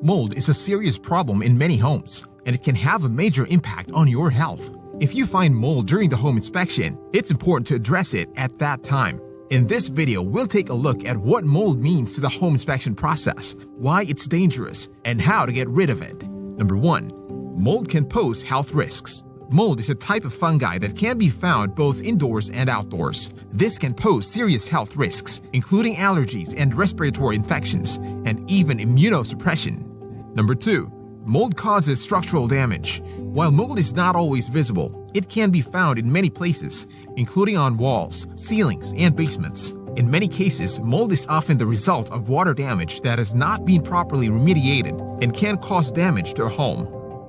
Mold is a serious problem in many homes, and it can have a major impact on your health. If you find mold during the home inspection, it's important to address it at that time. In this video, we'll take a look at what mold means to the home inspection process, why it's dangerous, and how to get rid of it. Number 1. Mold can pose health risks. Mold is a type of fungi that can be found both indoors and outdoors. This can pose serious health risks, including allergies and respiratory infections, and even immunosuppression. Number 2. Mold causes structural damage. While mold is not always visible, it can be found in many places, including on walls, ceilings, and basements. In many cases, mold is often the result of water damage that has not been properly remediated and can cause damage to a home.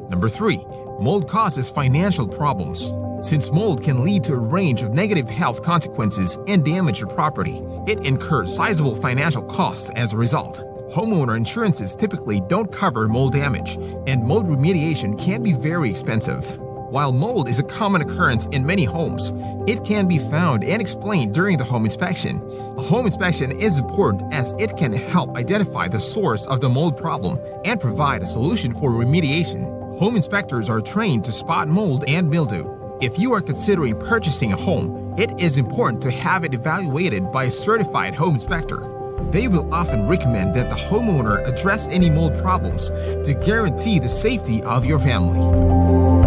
Number 3. Mold causes financial problems. Since mold can lead to a range of negative health consequences and damage to property, it incurs sizable financial costs as a result. Homeowner insurances typically don't cover mold damage, and mold remediation can be very expensive. While mold is a common occurrence in many homes, it can be found and explained during the home inspection. A home inspection is important as it can help identify the source of the mold problem and provide a solution for remediation. Home inspectors are trained to spot mold and mildew. If you are considering purchasing a home, it is important to have it evaluated by a certified home inspector. They will often recommend that the homeowner address any mold problems to guarantee the safety of your family.